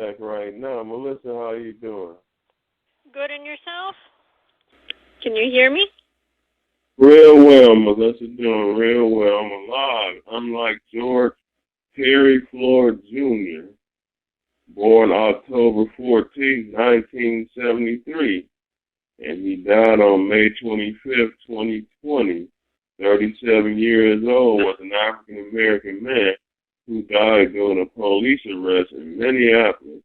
Back right now. Melissa, how you doing? Good, and yourself? Can you hear me? Real well, Melissa, doing real well. I'm alive. Unlike George Floyd Jr., born October 14, 1973, and he died on May 25th, 2020, 37 years old, was an African-American man who died during a police arrest in Minneapolis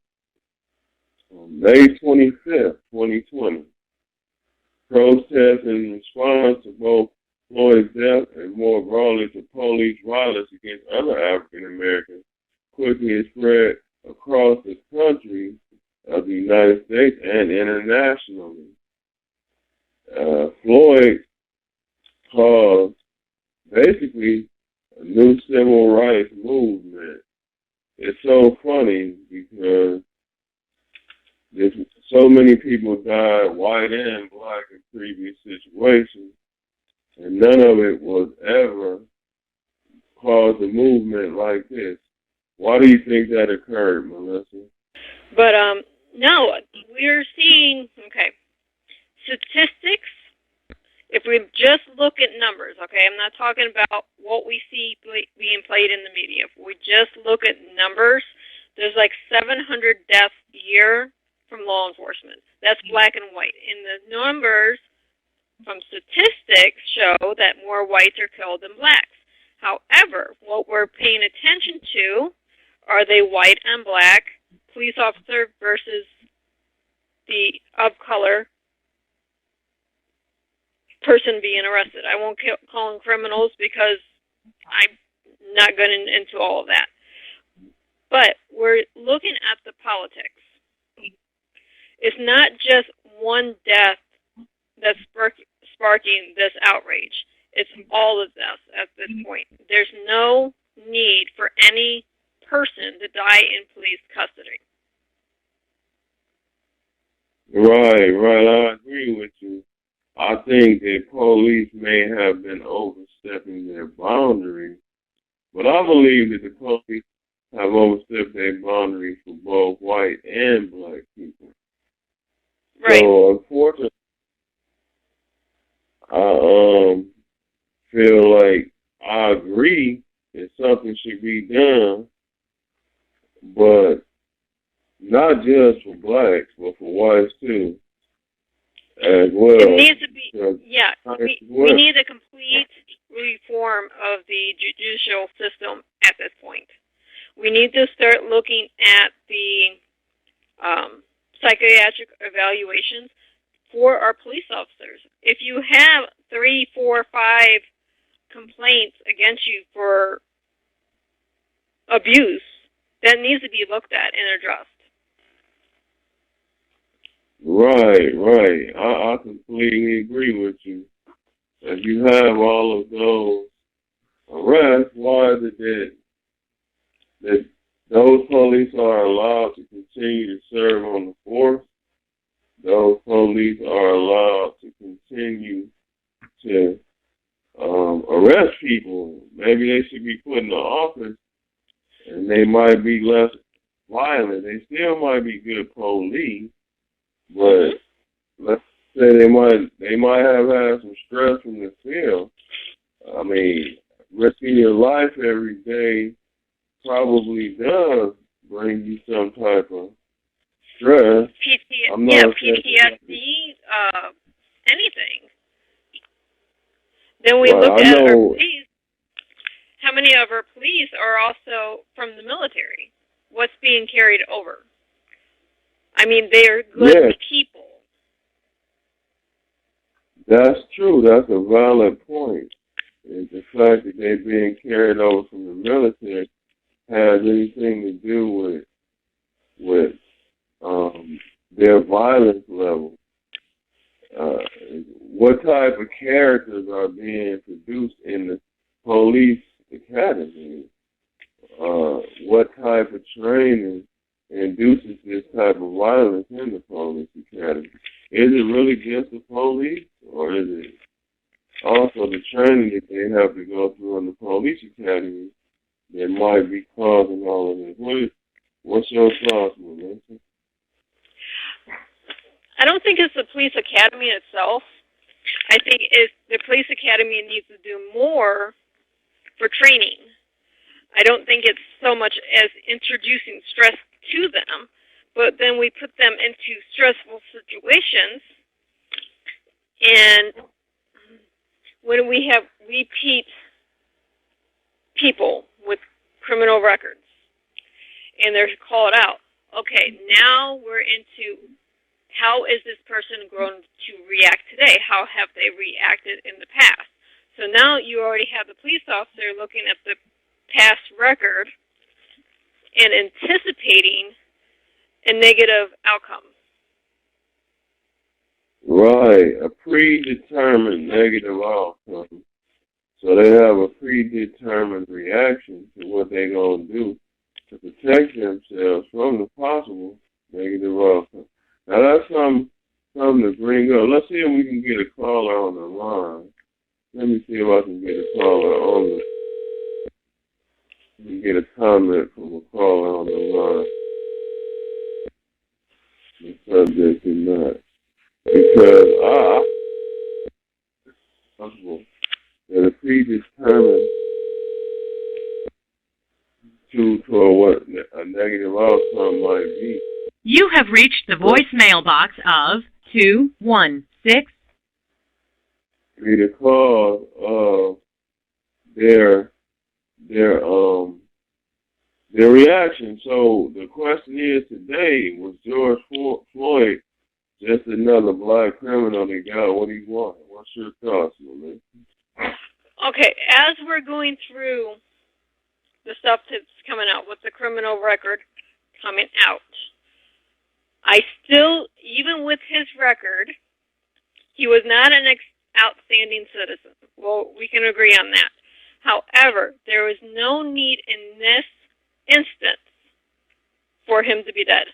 on May 25th, 2020. Protests in response to both Floyd's death and more broadly to police violence against other African Americans quickly spread across the country of the United States and internationally. Floyd caused basically a new civil rights movement. It's so funny because so many people died, white and black, in previous situations, and none of it was ever caused a movement like this. Why do you think that occurred, Melissa? But, no, we're seeing, statistics. If we just look at numbers, I'm not talking about what we see being played in the media. If we just look at numbers, there's like 700 deaths a year from law enforcement. That's black and white. And the numbers from statistics show that more whites are killed than blacks. However, what we're paying attention to are they white and black police officer versus the of color person being arrested. I won't call them criminals because I'm not going into all of that. But we're looking at the politics. It's not just one death that's sparking this outrage. It's all of this at this point. There's no need for any person to die in police custody. Right. I agree with you. I think that police may have been overstepping their boundaries, but I believe that the police have overstepped their boundaries for both white and black people. Right. So, unfortunately, I feel like I agree that something should be done, but not just for blacks, but for whites too, as well. It needs to be, we need a complete reform of the judicial system at this point. We need to start looking at the psychiatric evaluations for our police officers. If you have 3, 4, 5 complaints against you for abuse, that needs to be looked at and addressed. Right. I completely agree with you. If you have all of those arrests, why is it that those police are allowed to continue to serve on the force? Those police are allowed to continue to arrest people. Maybe they should be put in the office and they might be less violent. They still might be good police, but let's say they might have had some stress from the field. I mean, risking your life every day probably does bring you some type of stress. PTSD, anything. Then we look at our police. How many of our police are also from the military? What's being carried over? I mean, they're good people. That's true. That's a valid point. Is the fact that they're being carried over from the military has anything to do with their violence level. What type of characters are being produced in the police academy? What type of training induces this type of violence in the police academy? Is it really just the police, or is it also the training that they have to go through in the police academy that might be causing all of this? What's your thoughts, Melissa? I don't think it's the police academy itself. I think the police academy needs to do more for training. I don't think it's so much as introducing stress to them, but then we put them into stressful situations, and when we have repeat people with criminal records, and they're called out, okay, now we're into how is this person going to react today? How have they reacted in the past? So now you already have the police officer looking at the past record and anticipating a negative outcome. Right, a predetermined negative outcome. So they have a predetermined reaction to what they're going to do to protect themselves from the possible negative outcome. Now that's something to bring up. Let's see if we can get a caller on the line. Let me see if I can get a caller on the. Get a comment from a caller on the line. The subject is not because possible that a predetermined to what a negative outcome might be. You have reached the voicemail box of 216. Be the cause of their reaction. So the question is today, was George Floyd just another black criminal that got what he wanted? What's your thoughts on that? Okay, as we're going through the stuff that's coming out with the criminal record coming out, I still, even with his record, he was not an outstanding citizen. Well, we can agree on that. However, there was no need in this instance for him to be dead.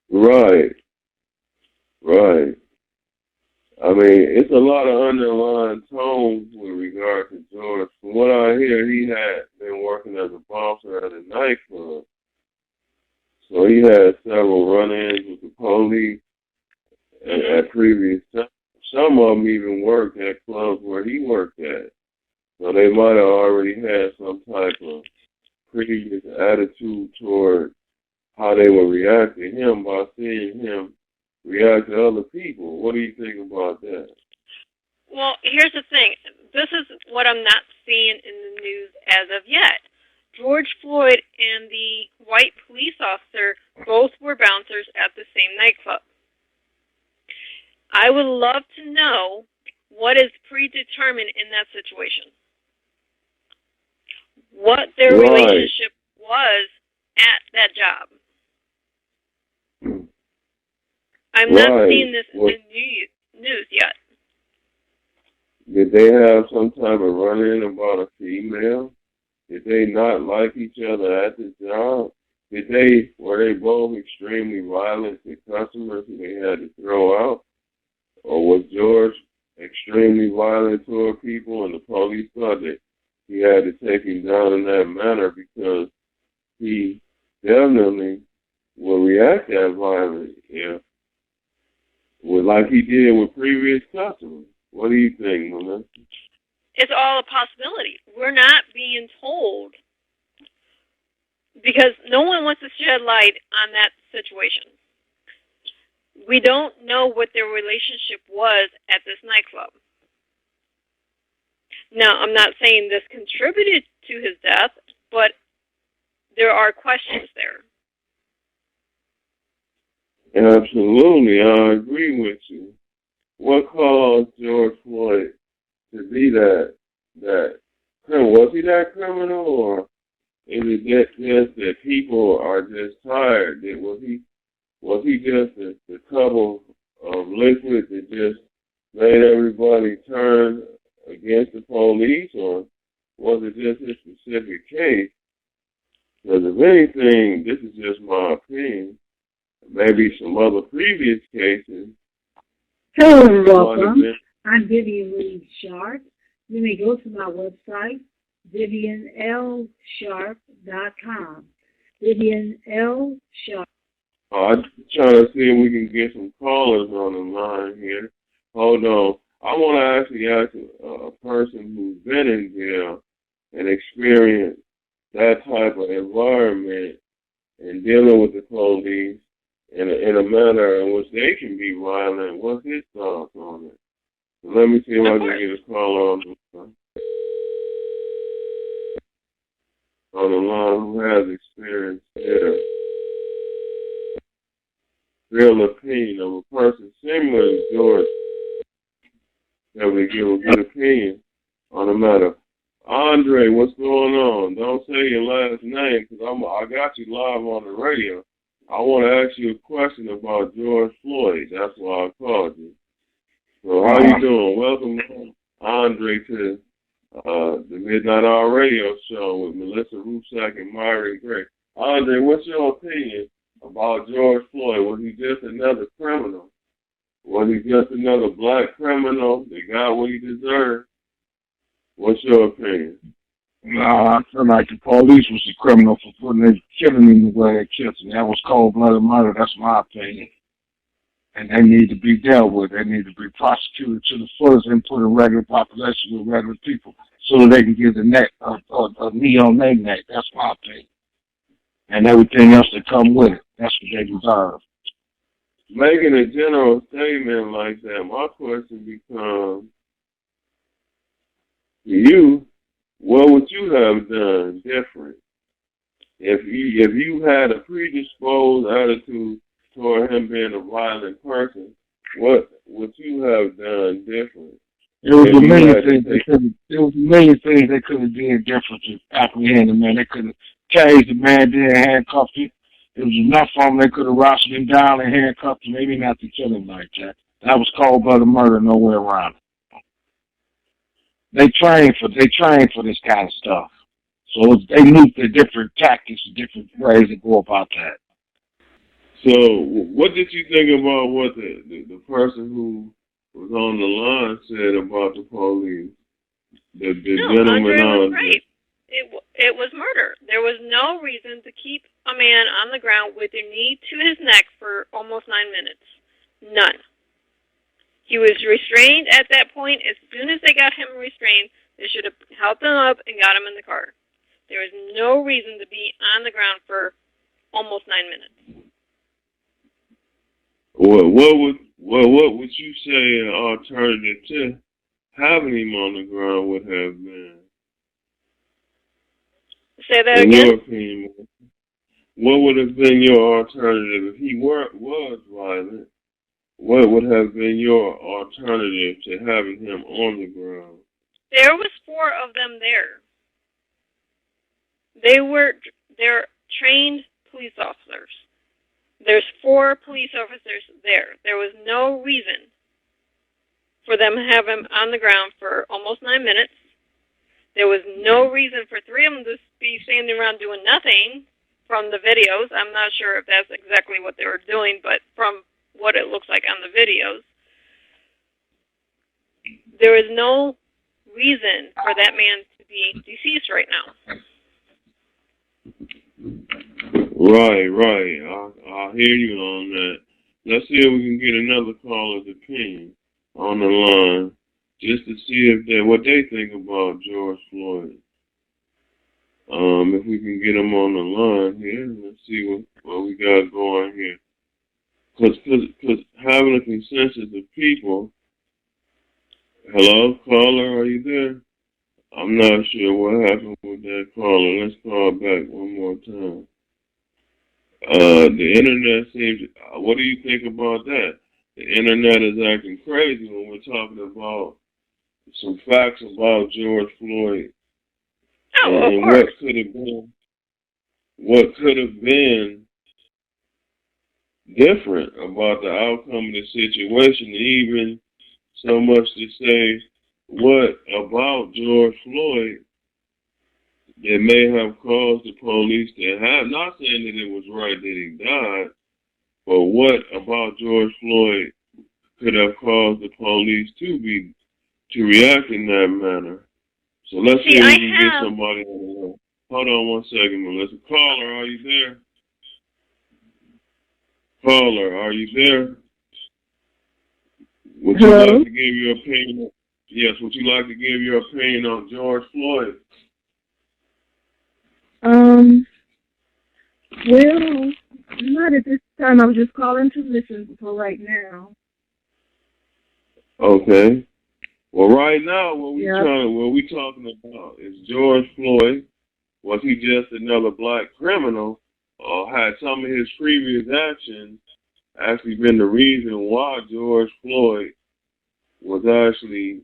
Right. I mean, it's a lot of underlying tones with regard to George. From what I hear, he had been working as a bouncer at a nightclub. So he had several run-ins with the police at previous times. Some of them even worked at clubs where he worked at. So they might have already had some type of previous attitude toward how they would react to him by seeing him react to other people. What do you think about that? Well, here's the thing. This is what I'm not seeing in the news as of yet. George Floyd and the white police officer both were bouncers at the same nightclub. I would love to know what is predetermined in that situation. What their relationship was at that job. I'm not seeing this in the news yet. Did they have some type of run-in about a female? Did they not like each other at the job? Were they both extremely violent to customers who they had to throw out? Or was George extremely violent toward people and the police thought that he had to take him down in that manner because he definitely will react that violently, like he did with previous customers. What do you think, Melissa? It's all a possibility. We're not being told because no one wants to shed light on that situation. We don't know what their relationship was at this nightclub. Now, I'm not saying this contributed to his death, but there are questions there. Absolutely, I agree with you. What caused George Floyd to be that criminal? Was he that criminal, or is it just that people are just tired? Was he just the cup of liquid that just made everybody turn against the police, or was it just this specific case? Because if anything, this is just my opinion, maybe some other previous cases. Hello and welcome. I'm Vivian Lee Sharp. You may go to my website, VivianLSharp.com. Vivian L. Sharp. I'm trying to see if we can get some callers on the line here. Hold on. I want to actually ask a person who's been in jail and experienced that type of environment and dealing with the police in a manner in which they can be violent. What's his thoughts on it? So let me see if I can get a caller on the line who has experience there. Real opinion of a person similar to George that would give a good opinion on the matter. Andre, what's going on? Don't say your last name because I got you live on the radio. I want to ask you a question about George Floyd. That's why I called you. So how you doing? Welcome, Andre, to the Midnight Hour Radio Show with M.L.Ruscsak and Myron Grace. Andre, what's your opinion about George Floyd? Was he just another criminal? Was he just another black criminal that got what he deserved? What's your opinion? I feel like the police was the criminal for killing him the way they killed him. That was cold-blooded murder. That's my opinion. And they need to be dealt with. They need to be prosecuted to the fullest and put a regular population with regular people so that they can get the neck, a knee on their neck. That's my opinion. And everything else that come with it. That's what they deserve. Making a general statement like that, my question becomes, you, what would you have done different? If you had a predisposed attitude toward him being a violent person, what would you have done different? There was a million things they could have done different to apprehend the man. They could have caged the man, then handcuffed him. There was enough of them they could have wrestled him down and handcuffed him, maybe not to kill him like that. That was cold-blooded murder, no way around it. They trained for this kind of stuff. So they knew the different tactics and different ways to go about that. So what did you think about what the person who was on the line said about the police? The gentleman was right. It was murder. There was no reason to keep a man on the ground with a knee to his neck for almost 9 minutes. None. He was restrained at that point. As soon as they got him restrained, they should have helped him up and got him in the car. There was no reason to be on the ground for almost 9 minutes. Well, what would you say an alternative to having him on the ground would have been? Say that in again? Your opinion, what would have been your alternative if he was violent? What would have been your alternative to having him on the ground? There was 4 of them there. They're trained police officers. There's 4 police officers there. There was no reason for them to have him on the ground for almost 9 minutes. There was no reason for 3 of them to be standing around doing nothing from the videos. I'm not sure if that's exactly what they were doing, but from what it looks like on the videos, there is no reason for that man to be deceased right now. Right. I hear you on that. Let's see if we can get another caller's opinion on the line, just to see what they think about George Floyd. If we can get them on the line here, let's see what we got going here. Because having a consensus of people. Hello, caller, are you there? I'm not sure what happened with that caller. Let's call back one more time. The internet seems. What do you think about that? The internet is acting crazy when we're talking about some facts about George Floyd and what could have been different about the outcome of the situation, even so much to say what about George Floyd that may have caused the police to have, not saying that it was right that he died, but what about George Floyd could have caused the police to react in that manner. So let's see if we can get have... somebody on the line. Hold on one second, Melissa. Caller, are you there? Caller, are you there? Would you like to give your opinion? Yes, would you like to give your opinion on George Floyd? Well, not at this time. I was just calling to listen for right now. Okay. Well, right now, what we talking about is George Floyd. Was he just another black criminal, or had some of his previous actions actually been the reason why George Floyd was actually,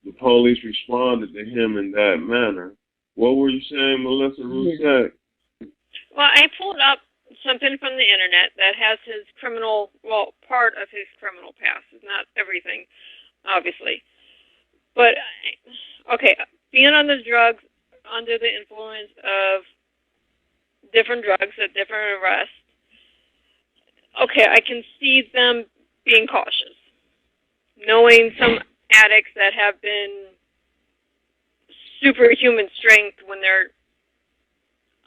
the police responded to him in that manner? What were you saying, M.L.Ruscsak? Well, I pulled up something from the internet that has his criminal, well, part of his criminal past. It's not everything, obviously. But, okay, being on the drugs, under the influence of different drugs at different arrests, okay, I can see them being cautious. Knowing some addicts that have been superhuman strength when they're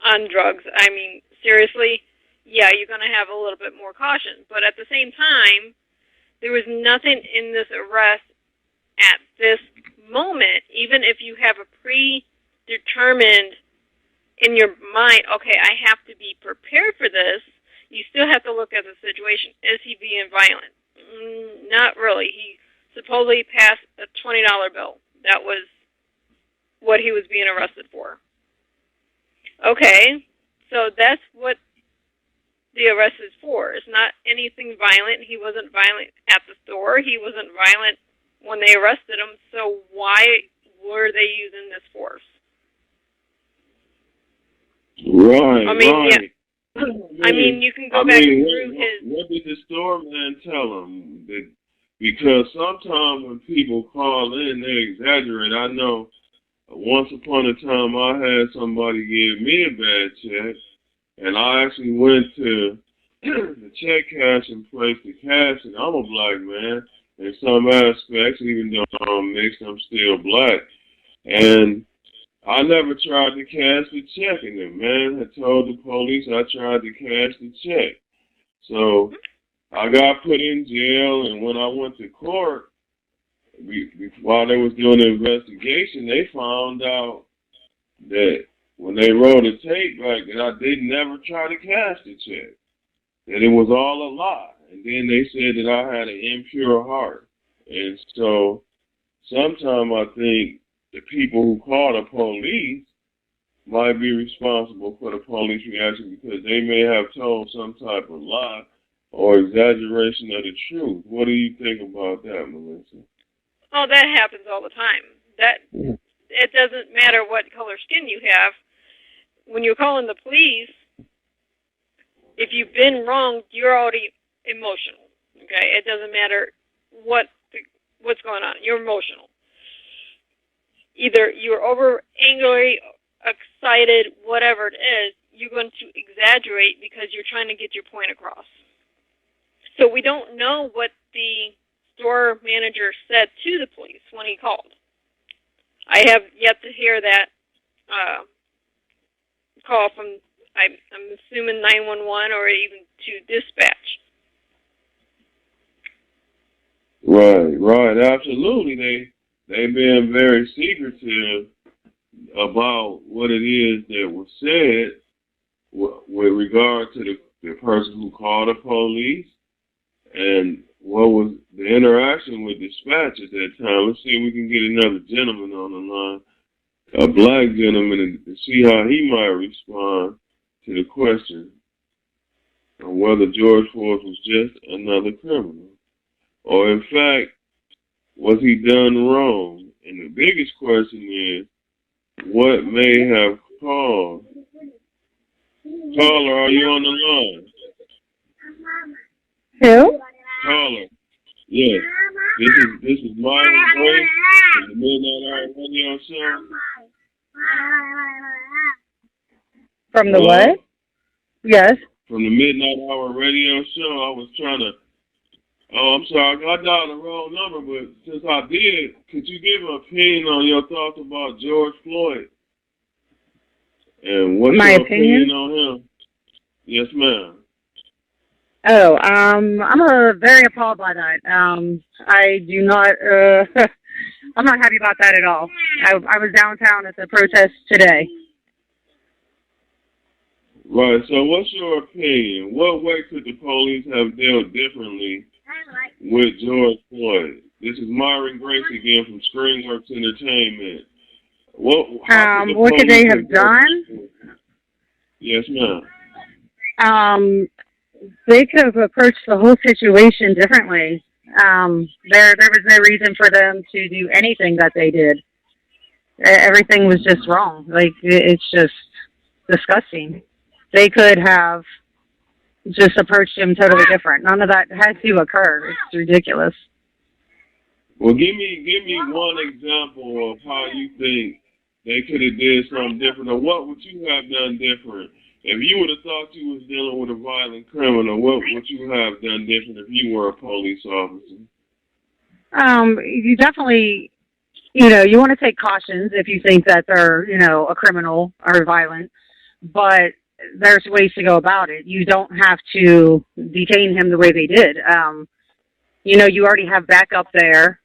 on drugs, I mean, seriously, yeah, you're going to have a little bit more caution. But at the same time, there was nothing in this arrest at this moment, even if you have a predetermined in your mind, okay, I have to be prepared for this, you still have to look at the situation. Is he being violent? Not really. He supposedly passed a $20 bill. That was what he was being arrested for. Okay, so that's what the arrest is for. It's not anything violent. He wasn't violent at the store. He wasn't violent when they arrested him. So why were they using this force? Right, I mean, right. Yeah. I mean, you can go back through his... What did the store man tell him? Because sometimes when people call in, they exaggerate. I know once upon a time I had somebody give me a bad check, and I actually went to the check cashing place to cash it. I'm a black man in some aspects, even though I'm mixed, I'm still black. And I never tried to cash the check, and the man had told the police I tried to cash the check. So I got put in jail, and when I went to court, while they was doing the investigation, they found out that when they rolled the tape back, that I didn't never try to cash the check, that it was all a lie. And then they said that I had an impure heart. And so sometimes I think the people who call the police might be responsible for the police reaction because they may have told some type of lie or exaggeration of the truth. What do you think about that, Melissa? Oh, that happens all the time. It doesn't matter what color skin you have. When you're calling the police, if you've been wronged, you're already emotional. Okay, it doesn't matter what's going on. You're emotional. Either you're over angry, excited, whatever it is, you're going to exaggerate because you're trying to get your point across. So we don't know what the store manager said to the police when he called. I have yet to hear that call from, I'm assuming 911 or even to dispatch. Right, absolutely. They've been very secretive about what it is that was said with regard to the person who called the police and what was the interaction with dispatch at that time. Let's see if we can get another gentleman on the line, a black gentleman, and see how he might respond to the question on whether George Floyd was just another criminal, or in fact, was he done wrong? And the biggest question is, what may have caused? Caller, are you on the line? Who? Caller, yes. This is Myron Grace from the Midnight Hour Radio Show. From the what? Yes. From the Midnight Hour Radio Show. I was trying to Oh, I'm sorry, I dialed the wrong number, but since I did, could you give an opinion on your thoughts about George Floyd? And what's My your opinion? opinion on him? Yes, ma'am. Oh, I'm very appalled by that. I do not, I'm not happy about that at all. I was downtown at the protest today. Right, so what's your opinion? What way could the police have dealt differently with George Floyd? This is Myron Grace again from Screenworks Entertainment. What could they have done? Yes, ma'am. They could have approached the whole situation differently. There was no reason for them to do anything that they did. Everything was just wrong. Like, it's just disgusting. They could have just approached him totally different. None of that had to occur. It's ridiculous. Well, give me one example of how you think they could have did something different, or what would you have done different? If you would have thought you was dealing with a violent criminal, what would you have done different if you were a police officer? You definitely, you want to take cautions if you think that they're, a criminal or violent, but there's ways to go about it. You don't have to detain him the way they did. You already have backup there,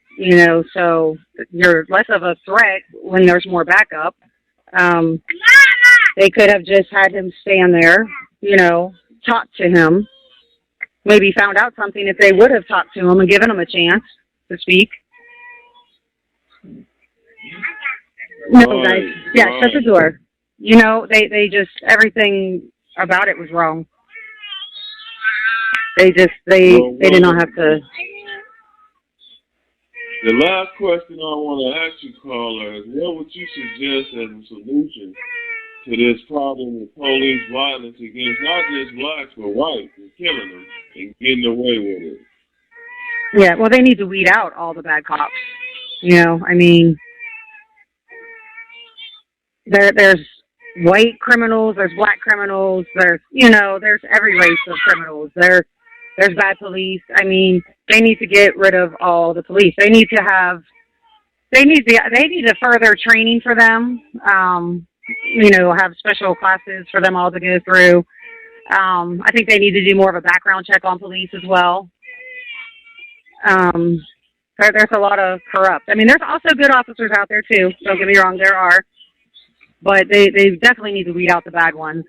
so you're less of a threat when there's more backup. They could have just had him stand there, talk to him, maybe found out something if they would have talked to him and given him a chance to speak. No, guys. Yeah, shut the door. They just, everything about it was wrong. They did not have to. The last question I want to ask you, caller, is what would you suggest as a solution to this problem with police violence against not just blacks but whites and killing them and getting away with it? Yeah, well, they need to weed out all the bad cops. There's white criminals, there's black criminals, there's every race of criminals. There's bad police. They need to get rid of all the police. They need to further training for them. Have special classes for them all to go through. I think they need to do more of a background check on police as well. There's a lot of corrupt. There's also good officers out there too. Don't get me wrong, there are. But they definitely need to weed out the bad ones.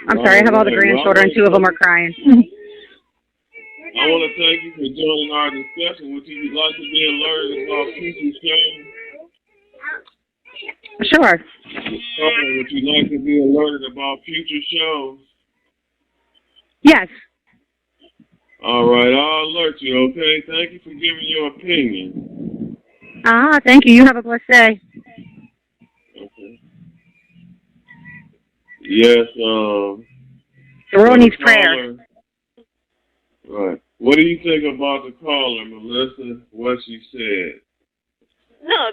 I'm sorry, I have all the grandchildren. 2 of them are crying. I want to thank you for joining our discussion. Would you like to be alerted about future shows? Sure. Would you like to be alerted about future shows? Yes. All right, I'll alert you, okay? Thank you for giving your opinion. Thank you. You have a blessed day. Okay. Yes, the world needs prayer. Right. What do you think about the caller, Melissa, what she said? No,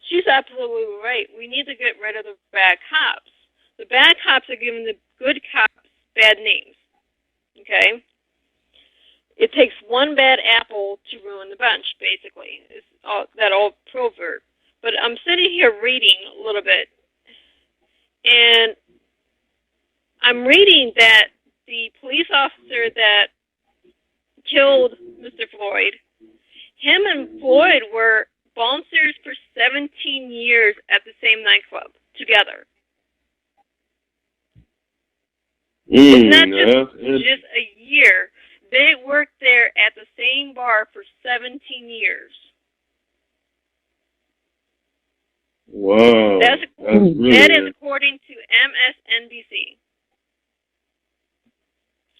she's absolutely right. We need to get rid of the bad cops. The bad cops are giving the good cops bad names. Okay? It takes one bad apple to ruin the bunch, basically. It's that old proverb. But I'm sitting here reading a little bit, and I'm reading that the police officer that killed Mr. Floyd, him and Floyd were bouncers for 17 years at the same nightclub together. It's not just a year. They worked there at the same bar for 17 years. Wow. That is according to MSNBC.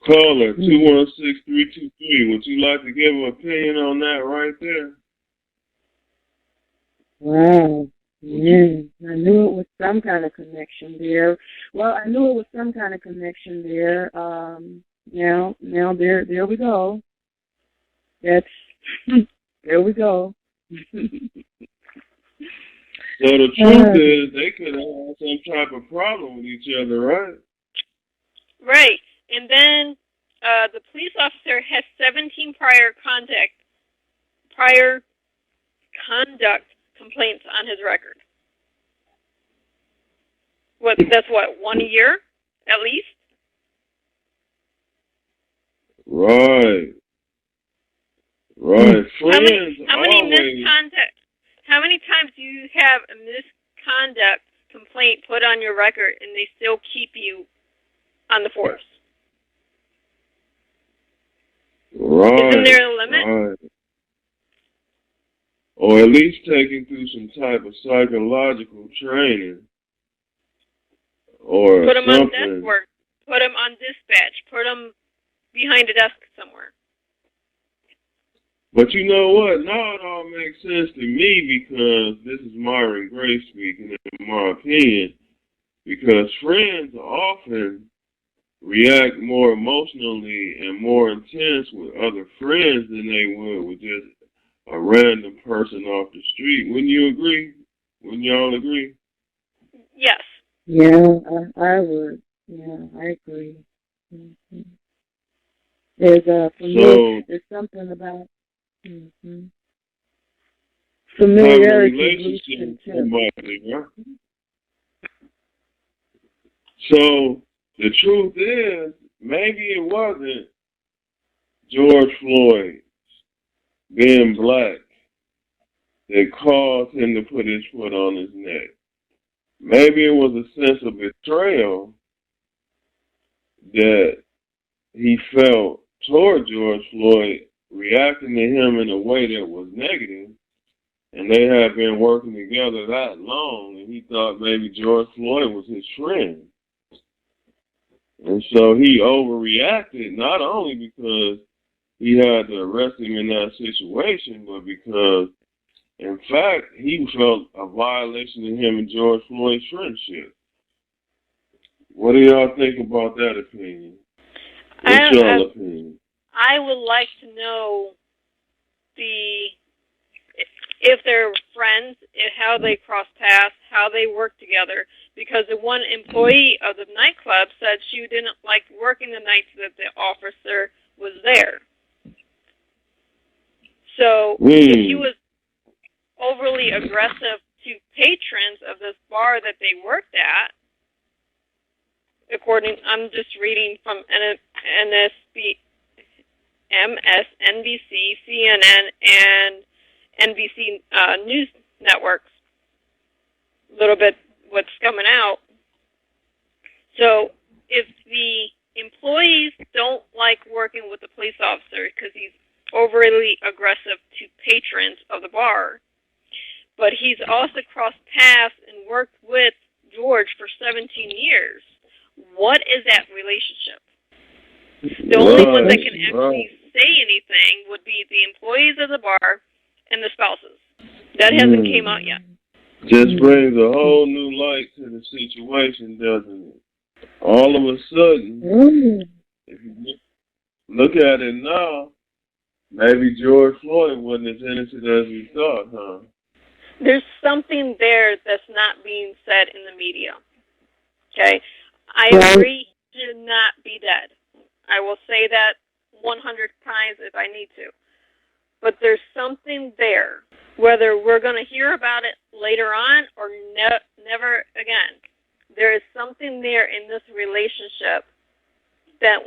Caller 216-323. Would you like to give an opinion on that right there? Wow. Yeah, I knew it was some kind of connection there. Well, I knew it was some kind of connection there. Now there we go. There we go. So the truth is, they could have some type of problem with each other, right? Right. And then the police officer has 17 prior conduct complaints on his record. That's 1 year at least? Right. How many times do you have a misconduct complaint put on your record and they still keep you on the force? Right. Isn't there a limit? Right. Or at least taking through some type of psychological training. Or put them something. on desk work. Put them on dispatch. Put them behind a desk somewhere. But you know what? Now it all makes sense to me because this is Myron Grace speaking, in my opinion, because friends often react more emotionally and more intense with other friends than they would with just a random person off the street. Wouldn't you agree? Wouldn't y'all agree? Yes. Yeah, I would. Yeah, I agree. Mm-hmm. There's something about familiarity. Right? So the truth is, maybe it wasn't George Floyd being black that caused him to put his foot on his neck. Maybe it was a sense of betrayal that he felt toward George Floyd, reacting to him in a way that was negative, and they had been working together that long, and he thought maybe George Floyd was his friend. And so he overreacted, not only because he had to arrest him in that situation, but because, in fact, he felt a violation of him and George Floyd's friendship. What do y'all think about that opinion? What's y'all opinion? I would like to know if they're friends, how they cross paths, how they work together. Because the one employee of the nightclub said she didn't like working the nights that the officer was there. So if he was overly aggressive to patrons of this bar that they worked at, I'm just reading from MSNBC, CNN, and NBC news networks, a little bit what's coming out. So if the employees don't like working with the police officer because he's overly aggressive to patrons of the bar, but he's also crossed paths and worked with George for 17 years, what is that relationship? The only ones that can actually say anything would be the employees of the bar and the spouses. That hasn't came out yet. Just brings a whole new light to the situation, doesn't it? All of a sudden, if you look at it now, maybe George Floyd wasn't as innocent as we thought, huh? There's something there that's not being said in the media. Okay? I agree he should not be dead. I will say that 100 times if I need to. But there's something there, whether we're going to hear about it later on or never again. There is something there in this relationship that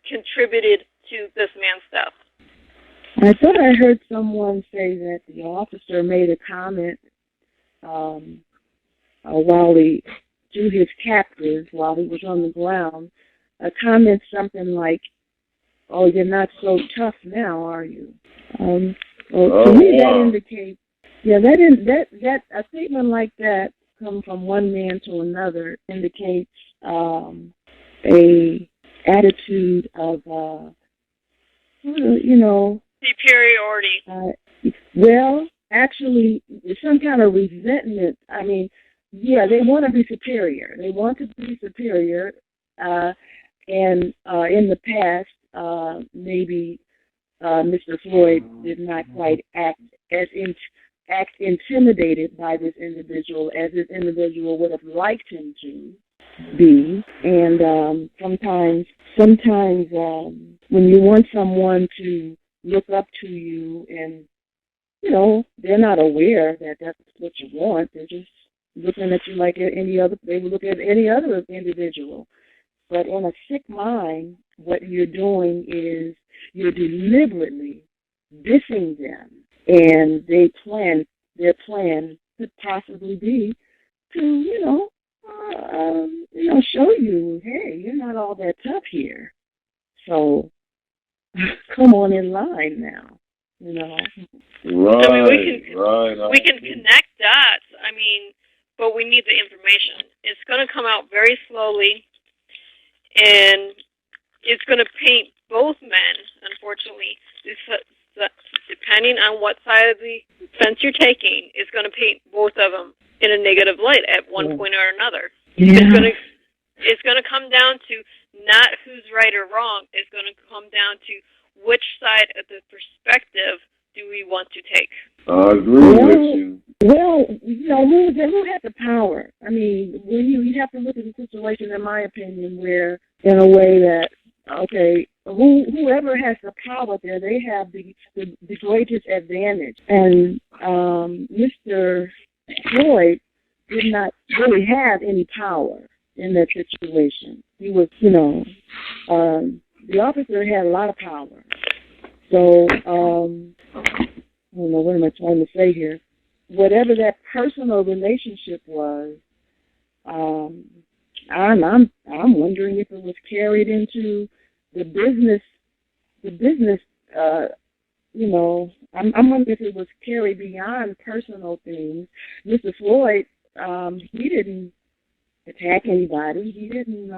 contributed to this man's death. I thought I heard someone say that the officer made a comment to his captors while he was on the ground, a comment something like, "Oh, you're not so tough now, are you?" To me, that indicates, that a statement like that come from one man to another indicates a attitude of, superiority. Well, actually, some kind of resentment. I mean, yeah, they want to be superior. They want to be superior, and in the past, maybe Mr. Floyd did not quite act intimidated by this individual as this individual would have liked him to. be. And sometimes when you want someone to look up to you and, they're not aware that that's what you want. They're just looking at you like any other, they would look at any other individual. But in a sick mind, what you're doing is you're deliberately dissing them. And their plan could possibly be to, show you, hey, you're not all that tough here. So come on in line now, Right, I mean, right. we can connect dots. I mean, but we need the information. It's going to come out very slowly, and it's going to paint both men, unfortunately. Depending on what side of the fence you're taking, it's going to paint both of them in a negative light at one point or another. Yeah. It's going to come down to not who's right or wrong. It's going to come down to which side of the perspective do we want to take. I agree with you. Well, who has the power? I mean, you have to look at the situation, in my opinion, where, in a way that, okay, whoever has the power there, they have the greatest advantage. And Mr. Floyd did not really have any power in that situation. He was, the officer had a lot of power. So, I don't know, what am I trying to say here? Whatever that personal relationship was, I'm wondering if it was carried into the business. I'm wondering if it was carried beyond personal things. Mr. Floyd, he didn't attack anybody. He didn't,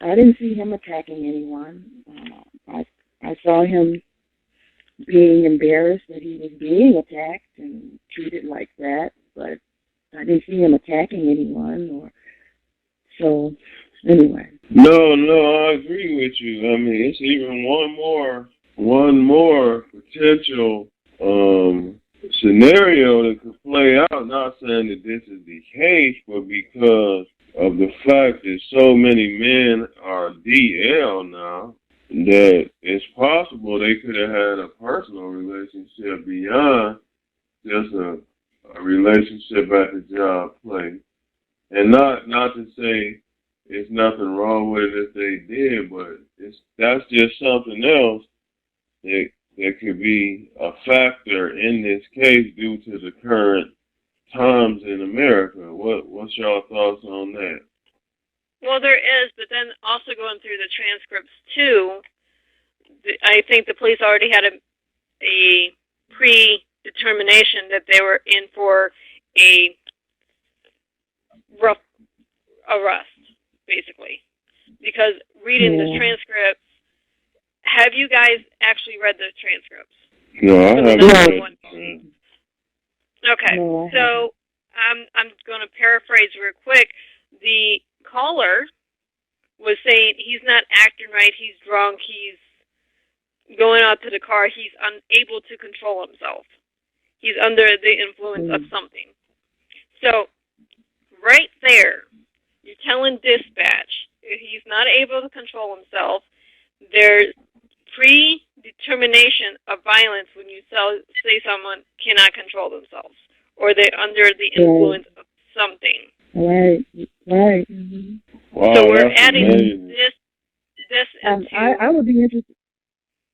I didn't see him attacking anyone. I saw him being embarrassed that he was being attacked and treated like that, but I didn't see him attacking anyone. So, anyway. No, I agree with you. I mean, it's even one more potential scenario that could play out. Not saying that this is the case, but because of the fact that so many men are DL now, that it's possible they could have had a personal relationship beyond just a relationship at the job place. And not to say it's nothing wrong with it if they did, but that's just something else that could be a factor in this case due to the current times in America. What's your thoughts on that? Well, there is, but then also going through the transcripts too, I think the police already had a predetermination that they were in for a rough arrest, basically. Because reading the transcripts, have you guys actually read the transcripts? No, I haven't. Okay, so I'm going to paraphrase real quick. The caller was saying he's not acting right, he's drunk, he's going out to the car, he's unable to control himself. He's under the influence of something. So, right there, you're telling dispatch if he's not able to control himself, there's predetermination of violence when you say someone cannot control themselves or they're under the influence of something. Right. Mm-hmm. Wow, so we're adding this into... I would be interested.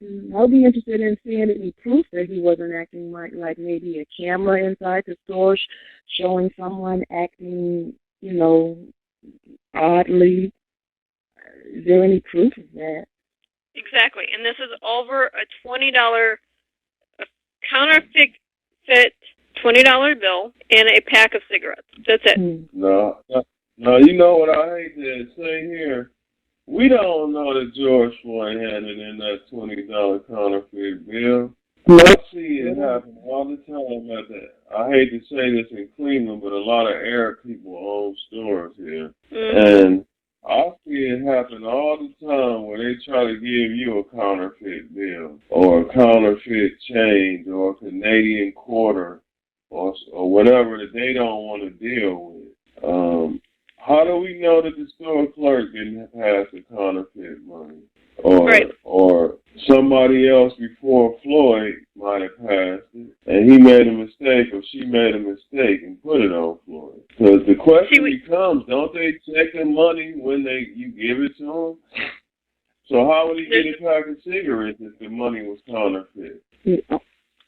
I would be interested in seeing any proof that he wasn't acting like maybe a camera inside the store showing someone acting, oddly. Is there any proof of that? Exactly, and this is over a $20 counterfeit $20 bill and a pack of cigarettes. That's it. No, you know what I hate to say here? We don't know that George Floyd had it in that $20 counterfeit bill. I see it happen all the time. I hate to say this in Cleveland, but a lot of Arab people own stores here. And I see it happen all the time where they try to give you a counterfeit bill or a counterfeit change or a Canadian quarter or whatever that they don't want to deal with. How do we know that the store clerk didn't pass the counterfeit money? Or somebody else before Floyd might have passed it, and he made a mistake or she made a mistake and put it on Floyd. Because the question becomes, don't they check the money when you give it to them? So how would he get a pack of cigarettes if the money was counterfeit?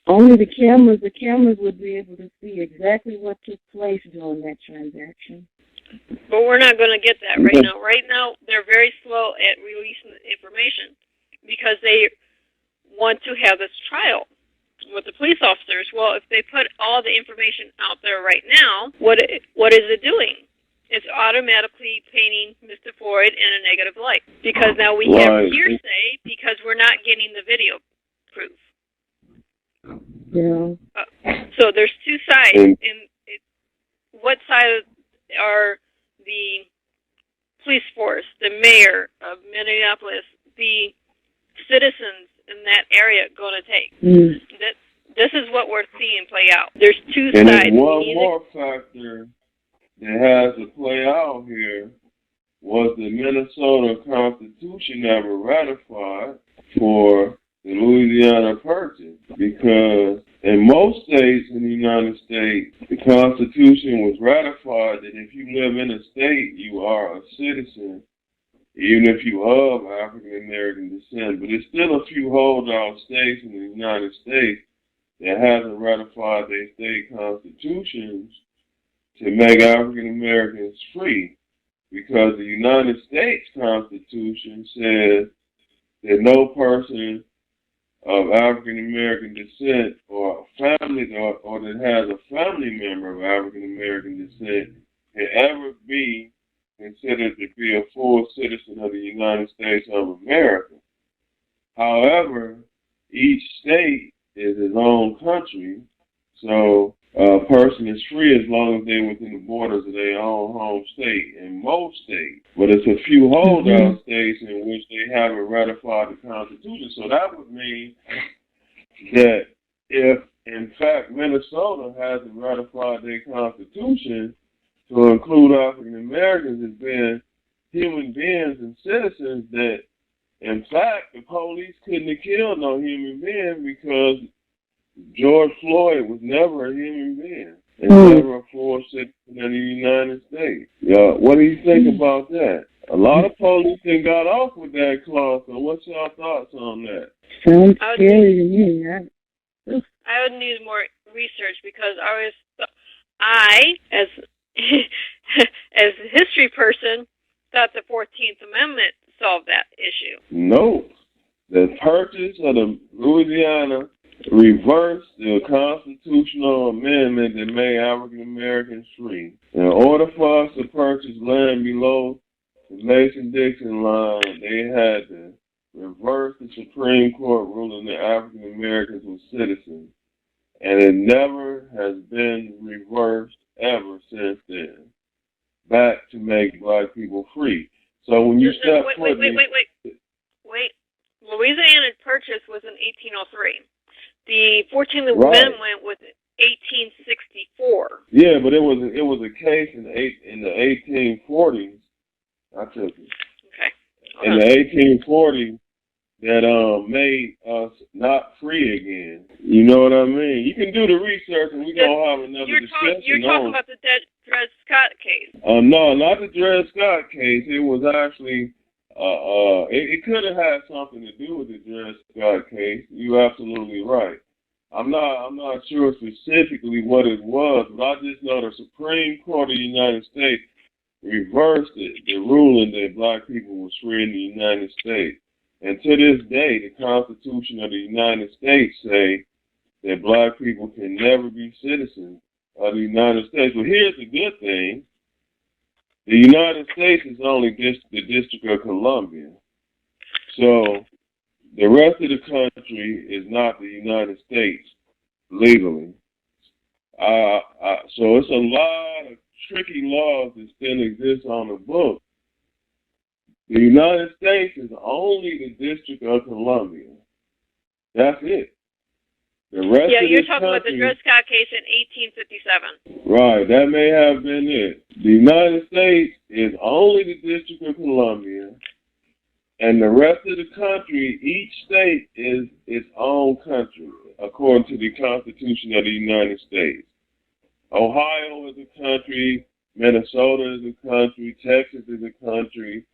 Only the cameras would be able to see exactly what took place during that transaction. But we're not going to get that right now. Right now, they're very slow at releasing the information because they want to have this trial with the police officers. Well, if they put all the information out there right now, what is it doing? It's automatically painting Mr. Floyd in a negative light because now we have hearsay because we're not getting the video proof. Yeah. So there's two sides. What side are the police force, the mayor of Minneapolis, the citizens in that area going to take? This is what we're seeing play out. There's two sides. And one more factor that has to play out here was the Minnesota Constitution ever ratified for the Louisiana Purchase, because in most states in the United States, the Constitution was ratified that if you live in a state, you are a citizen, even if you are of African American descent. But there's still a few holdout states in the United States that hasn't ratified their state constitutions to make African Americans free, because the United States Constitution says that no person of African American descent or family or that has a family member of African American descent can ever be considered to be a full citizen of the United States of America. However, each state is its own country, so a person is free as long as they're within the borders of their own home state in most states. But it's a few holdout states in which they haven't ratified the Constitution. So that would mean that if, in fact, Minnesota hasn't ratified their Constitution to include African Americans as being human beings and citizens, that, in fact, the police couldn't have killed no human being because George Floyd was never a human being and never a full citizen of the United States. What do you think about that? A lot of police got off with that clause, so what's your thoughts on that? Sounds scary to me. I would need more research because I as as a history person, thought the 14th Amendment solved that issue. No. The purchase of the Louisiana reversed the constitutional amendment that made African Americans free. In order for us to purchase land below the Mason-Dixon line, they had to reverse the Supreme Court ruling that African Americans were citizens. And it never has been reversed ever since then, back to make black people free. So when you step foot Wait. Louisiana Purchase was in 1803. The 14th Amendment was 1864. Yeah, but it was a case in the 1840s. I took it. Okay. In the 1840s that made us not free again. You know what I mean? You can do the research and we're going to have another discussion. You're talking about the Dred Scott case. No, not the Dred Scott case. It was actually, it could have had something to do with the Dred Scott case. You're absolutely right. I'm not sure specifically what it was, but I just know the Supreme Court of the United States reversed the ruling that black people was free in the United States. And to this day, the Constitution of the United States say that black people can never be citizens of the United States. But here's the good thing. The United States is only the District of Columbia. So the rest of the country is not the United States legally. So it's a lot of tricky laws that still exist on the book. The United States is only the District of Columbia. That's it. The rest Yeah, of you're this talking about the country, Dred Scott case in 1857. right, that may have been it. The United States is only the District of Columbia, and the rest of the country, each state is its own country, according to the Constitution of the United States. Ohio is a country, Minnesota is a country, Texas is a country,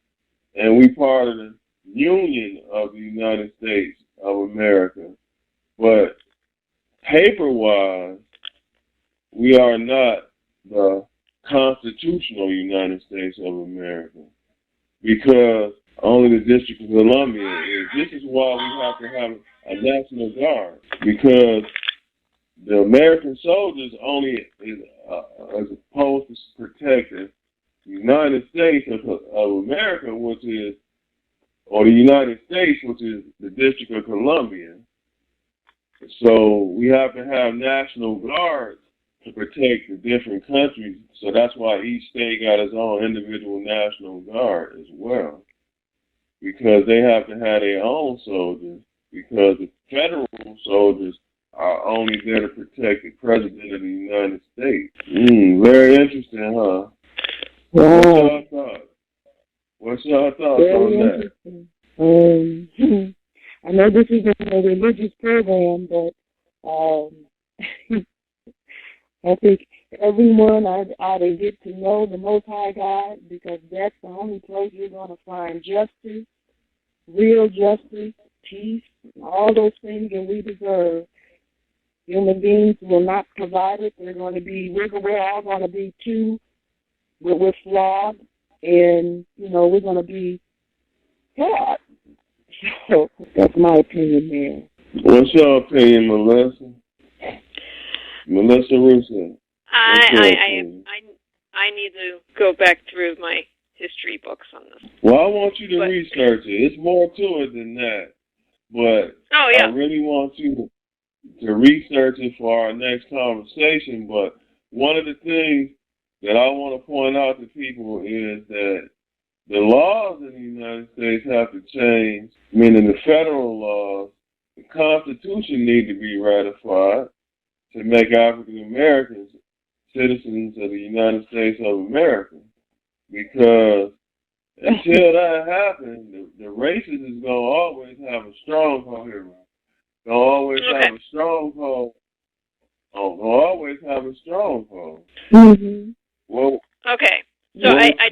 and we part of the Union of the United States of America. But paper-wise, we are not the constitutional United States of America because only the District of Columbia is. This is why we have to have a National Guard, because the American soldiers only is supposed to protect the United States of America, which is, or the United States, which is the District of Columbia. So we have to have National Guards to protect the different countries. So that's why each state got its own individual National Guard as well, because they have to have their own soldiers, because the federal soldiers are only there to protect the President of the United States. Very interesting, huh? Wow. What's your thoughts Very on interesting. I know this isn't a religious program, but I think everyone ought to get to know the Most High God, because that's the only place you're going to find justice, real justice, peace, all those things that we deserve. Human beings will not provide it. We're all going to be too, we're flawed, and, we're going to be taught. So that's my opinion there. What's your opinion, Melissa? M.L.Ruscsak. I need to go back through my history books on this. Well, I want you to research it. It's more to it than that. But I really want you to research it for our next conversation. But one of the things that I want to point out to people is that the laws in the United States have to change, meaning the federal laws. The Constitution needs to be ratified to make African Americans citizens of the United States of America. Because until that happens, the racist is going to always have a stronghold here. They'll always have a stronghold. They'll always have a stronghold. Mm-hmm. Well, okay. So I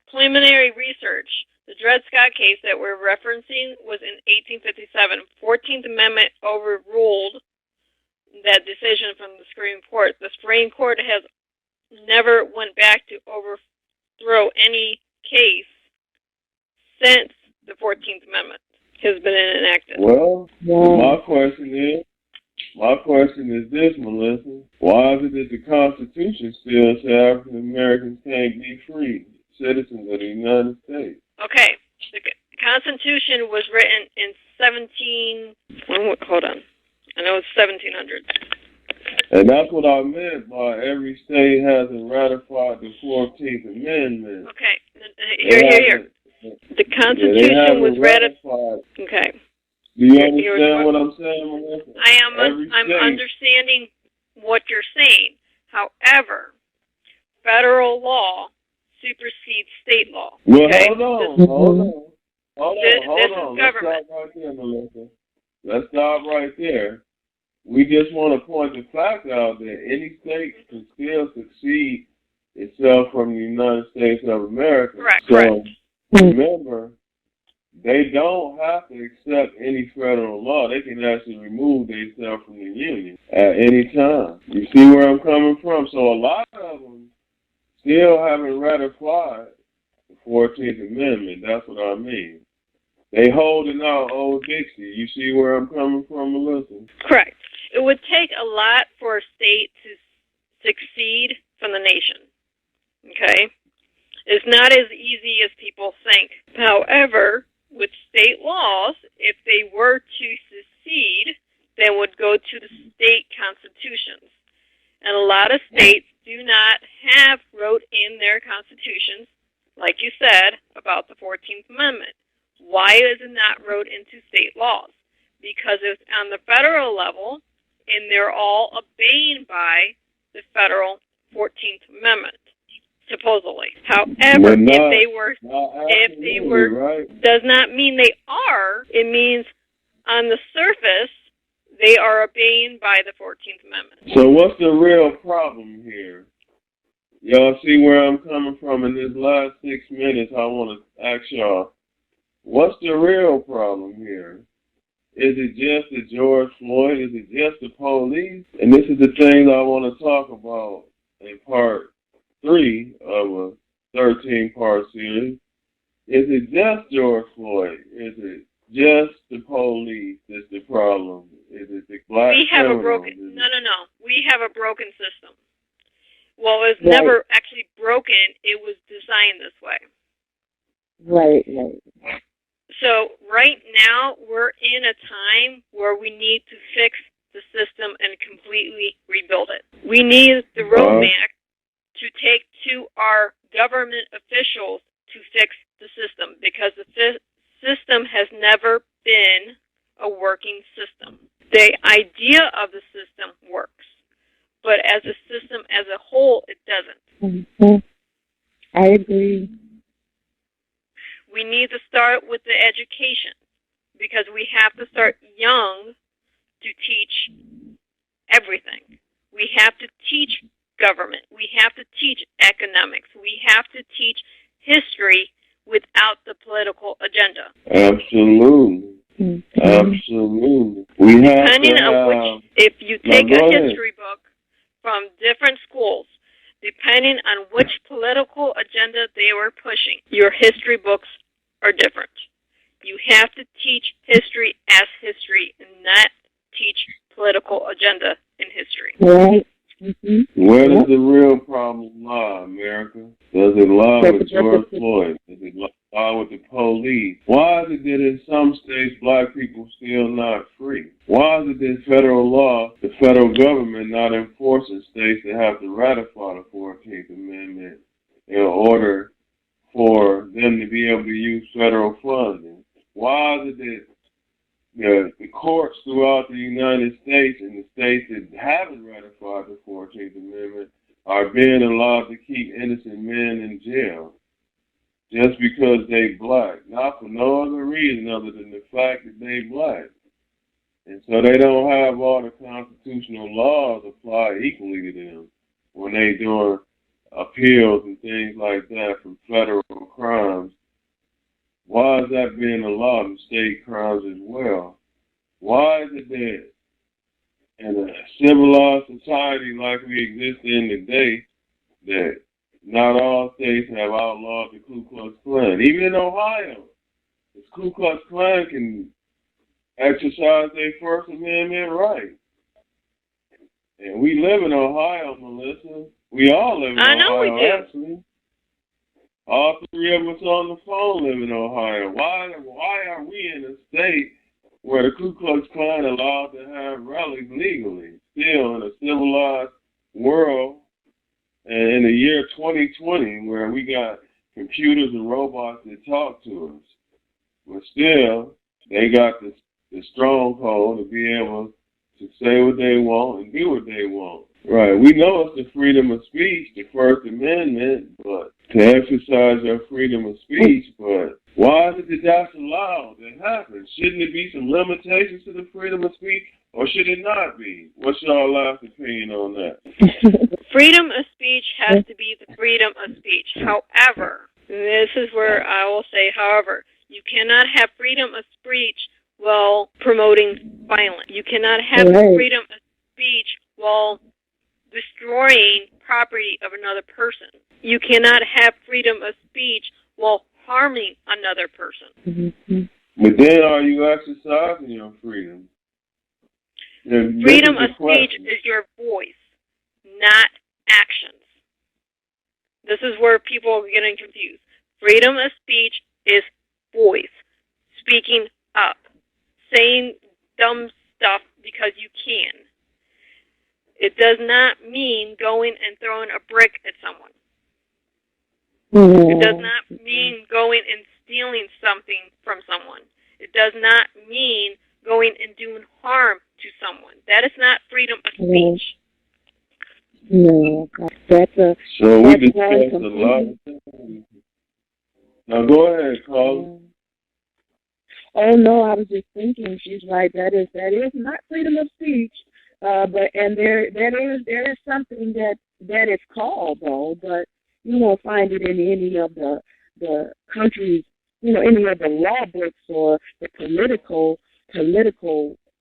preliminary research. The Dred Scott case that we're referencing was in 1857. 14th Amendment overruled that decision from the Supreme Court. The Supreme Court has never went back to overthrow any case since the 14th Amendment has been enacted. Well, my question is this, Melissa. Why is it that the Constitution still says African Americans can't be free citizens of the United States? Okay. The Constitution was written in hold on. I know it's 1700. And that's what I meant by every state hasn't ratified the 14th Amendment. Okay. Here. The Constitution was ratified. Okay. Do you understand what I'm saying, Melissa? I'm understanding what you're saying. However, federal law supersedes state law. Well, okay? Hold on. This is government. Let's stop right there, Melissa. Let's stop right there. We just want to point the fact out that any state can still succeed itself from the United States of America. Correct. Remember, they don't have to accept any federal law. They can actually remove themselves from the Union at any time. You see where I'm coming from? So a lot of them still haven't ratified the 14th Amendment. That's what I mean. They holding out old Dixie. You see where I'm coming from, Melissa? Correct. It would take a lot for a state to succeed from the nation. Okay? It's not as easy as people think. However, with state laws, if they were to secede, they would go to the state constitutions. And a lot of states do not have wrote in their constitutions, like you said, about the 14th Amendment. Why is it not wrote into state laws? because it's on the federal level, and they're all obeying by the federal 14th Amendment, supposedly. However, if they were, right? does not mean they are. It means on the surface they are obeying by the 14th Amendment. So what's the real problem here? Y'all see where I'm coming from in this last 6 minutes? I want to ask y'all, what's the real problem here? Is it just the George Floyd? Is it just the police? And this is the thing I want to talk about in part 3 of a 13-part series. Is it just George Floyd? Is it just the police that's the problem? Is it the black We have criminals? a broken, no. We have a broken system. Well, it was never actually broken. It was designed this way. Right. So right now, we're in a time where we need to fix the system and completely rebuild it. We need the roadmap to take to our government officials to fix the system, because the system has never been a working system. The idea of the system works, but as a system as a whole, it doesn't. Mm-hmm. I agree. We need to start with the education, because we have to start young to teach everything. We have to teach government. We have to teach economics. We have to teach history without the political agenda. Absolutely. Mm-hmm. Absolutely. We have Depending to on which, if you take a history book from different schools, depending on which political agenda they were pushing, your history books are different. You have to teach history as history and not teach political agenda in history. Right. Mm-hmm. Where does the real problem lie, America? Does it lie with George Floyd? Does it lie with the police? Why is it that in some states black people still not free? Why is it that federal law, the federal government not enforcing states that have to ratify the 14th Amendment in order for them to be able to use federal funding? Why is it that the courts throughout the United States and the states that haven't ratified the 14th Amendment are being allowed to keep innocent men in jail just because they black, not for no other reason other than the fact that they black? And so they don't have all the constitutional laws apply equally to them when they doing appeals and things like that from federal crimes. Why is that being allowed in state crimes as well? Why is it that in a civilized society like we exist in today, that not all states have outlawed the Ku Klux Klan? Even in Ohio, the Ku Klux Klan can exercise their First Amendment right. And we live in Ohio, Melissa. We all live in Ohio, know we do. actually. All 3 of us on the phone live in Ohio. Why are we in a state where the Ku Klux Klan allowed to have rallies legally, still in a civilized world, and in the year 2020, where we got computers and robots that talk to us, but still they got the stronghold to be able to say what they want and do what they want? Right. We know it's the freedom of speech, the First Amendment, but to exercise your freedom of speech, but why is it that that's allowed to happen? Shouldn't it be some limitations to the freedom of speech, or should it not be? What's your last opinion on that? Freedom of speech has to be the freedom of speech. However, this is where I will say, however, you cannot have freedom of speech while promoting violence. You cannot have freedom of speech while destroying property of another person. You cannot have freedom of speech while harming another person. Mm-hmm. But then are you exercising your freedom? Freedom of speech is your voice, not actions. This is where people are getting confused. Freedom of speech is voice, speaking up, saying dumb stuff because you can. It does not mean going and throwing a brick at someone. It does not mean going and stealing something from someone. It does not mean going and doing harm to someone. That is not freedom of speech. No, that's a. So we that's discussed a lot of things. Now go ahead, Carla. Oh no, I was just thinking. She's right. That is not freedom of speech. But there is something that is called though, but you won't find it in any of the countries, any of the law books or the political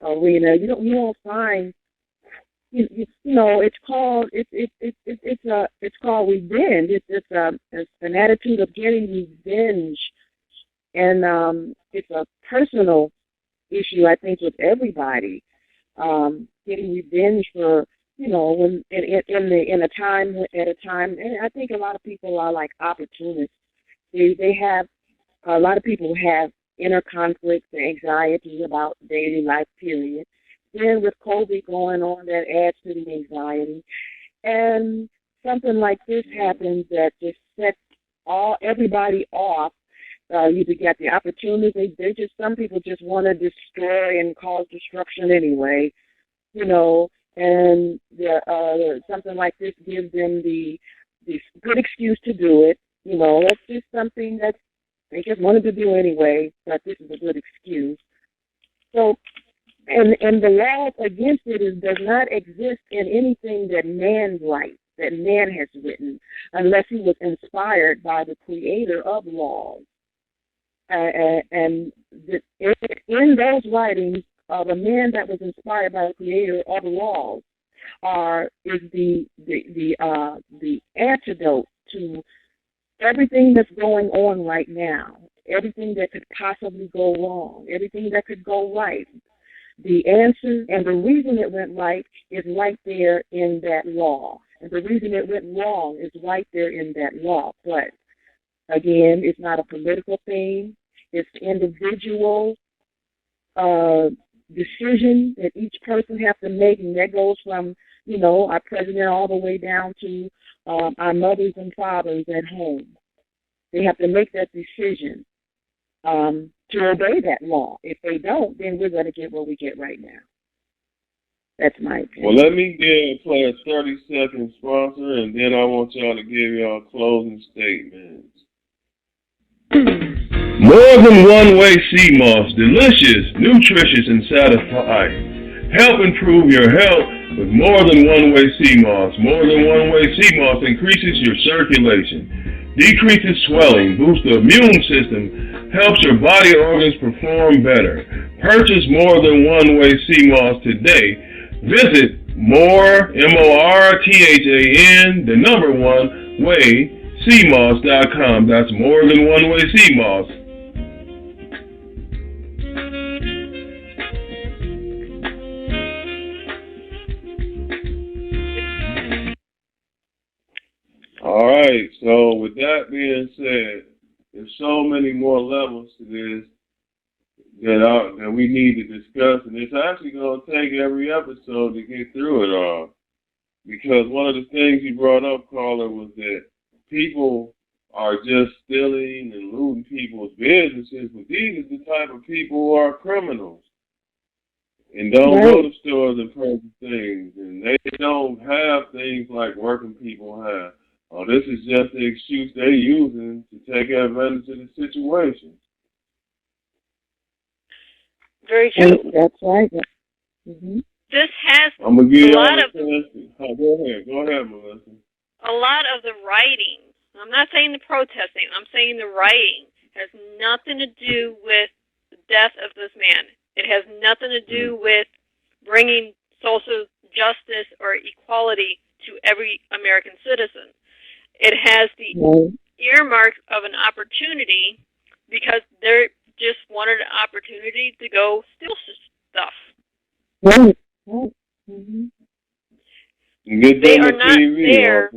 arena. You won't find. It's called it's called revenge. It's an attitude of getting revenge, and it's a personal issue, I think, with everybody. Getting revenge for when in a time, and I think a lot of people are like opportunists. They have a lot of people have inner conflicts and anxiety about daily life. Period. Then with COVID going on, that adds to the anxiety, and something like this happens that just sets everybody off. You get the opportunity. Some people just want to destroy and cause destruction anyway, and something like this gives them the good excuse to do it. That's just something that they just wanted to do anyway, but this is a good excuse. So, and the law against it does not exist in anything that man writes, that man has written, unless he was inspired by the creator of laws. And in those writings of a man that was inspired by the creator of laws is the antidote to everything that's going on right now, everything that could possibly go wrong, everything that could go right. The answer and the reason it went right is right there in that law. And the reason it went wrong is right there in that law. But, again, it's not a political thing. It's individual decision that each person has to make, and that goes from, our president all the way down to our mothers and fathers at home. They have to make that decision to obey that law. If they don't, then we're going to get what we get right now. That's my opinion. Well, let me play a 30-second sponsor, and then I want y'all to give y'all closing statements. More than one-way sea moss, delicious, nutritious, and satisfying. Help improve your health with more than one-way sea moss. More than one-way sea moss increases your circulation, decreases swelling, boosts the immune system, helps your body organs perform better. Purchase more than one-way sea moss today. Visit more, MORTHAN, the number one way, CMOS.com. That's more than one-way sea moss. All right, so with that being said, there's so many more levels to this that we need to discuss, and it's actually going to take every episode to get through it all. Because one of the things you brought up, Carla, was that people are just stealing and looting people's businesses, but these are the type of people who are criminals and don't go to stores and purchase things, and they don't have things like working people have. Oh, this is just the excuse they're using to take advantage of the situation. Very true. That's right. Mm-hmm. This has I'm gonna give a lot of. Go ahead, Melissa. A lot of the writing. I'm not saying the protesting. I'm saying the writing has nothing to do with the death of this man. It has nothing to do with bringing social justice or equality to every American citizen. It has the earmarks of an opportunity because they just wanted an opportunity to go steal stuff. Right. Mm-hmm. They are not there.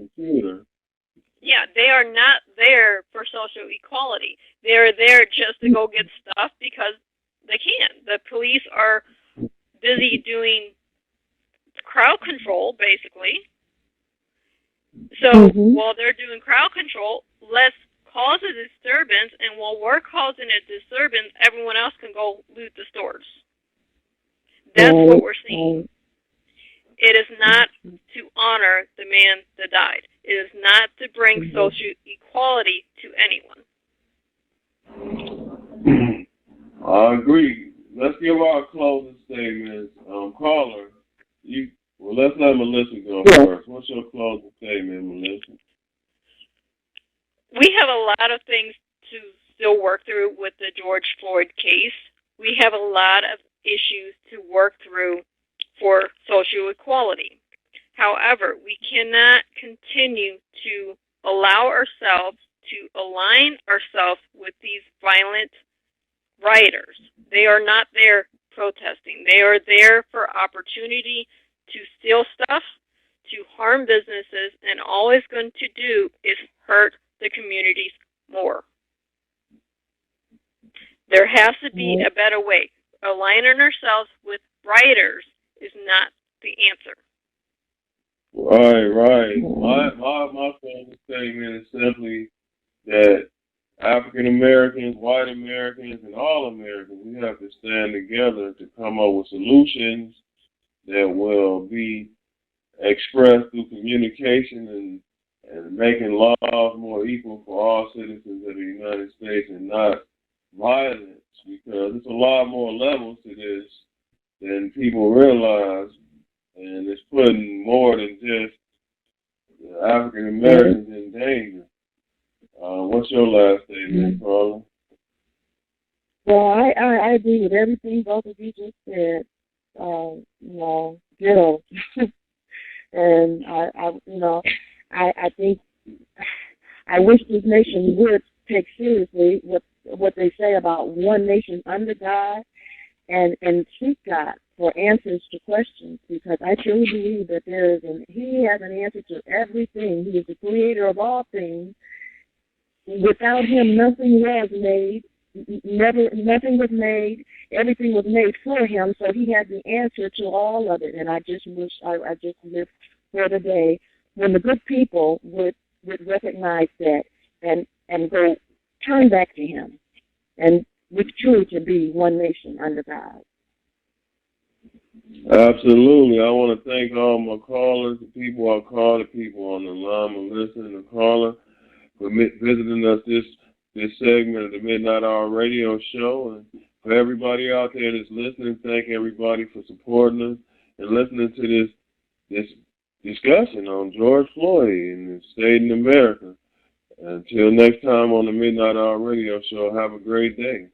Yeah, they are not there for social equality. They are there just to go get stuff because they can. The police are busy doing crowd control, basically. So while they're doing crowd control, let's cause a disturbance, and while we're causing a disturbance, everyone else can go loot the stores. That's what we're seeing. It is not to honor the man that died. It is not to bring social equality to anyone. I agree. Let's give our closing statements. Caller, let's let Melissa go first. What's your closing statement, Melissa? We have a lot of things to still work through with the George Floyd case. We have a lot of issues to work through for social equality. However, we cannot continue to allow ourselves to align ourselves with these violent rioters. They are not there protesting. They are there for opportunity to steal stuff, to harm businesses, and all it's going to do is hurt the communities more. There has to be a better way. Aligning ourselves with rioters is not the answer. Right. My closing statement is simply that African Americans, white Americans, and all Americans, we have to stand together to come up with solutions that will be expressed through communication and making laws more equal for all citizens of the United States and not violence, because there's a lot more levels to this than people realize, and it's putting more than just African Americans in danger. What's your last statement, Carla? Well, I agree with everything both of you just said. Ditto. And I think I wish this nation would take seriously what they say about one nation under God and seek God for answers to questions, because I truly believe that He has an answer to everything. He is the creator of all things. Without Him, nothing was made. Nothing was made. Everything was made for Him, so He has the answer to all of it. And I just wish I just lived for the day when the good people would recognize that and go turn back to Him, and which truly to be one nation under God. Absolutely. I want to thank all my callers, the people I call, the people on the line, Melissa and the caller, for visiting us this segment of the Midnight Hour Radio Show. And for everybody out there that's listening, thank everybody for supporting us and listening to this discussion on George Floyd and the state in America. Until next time on the Midnight Hour Radio Show, have a great day.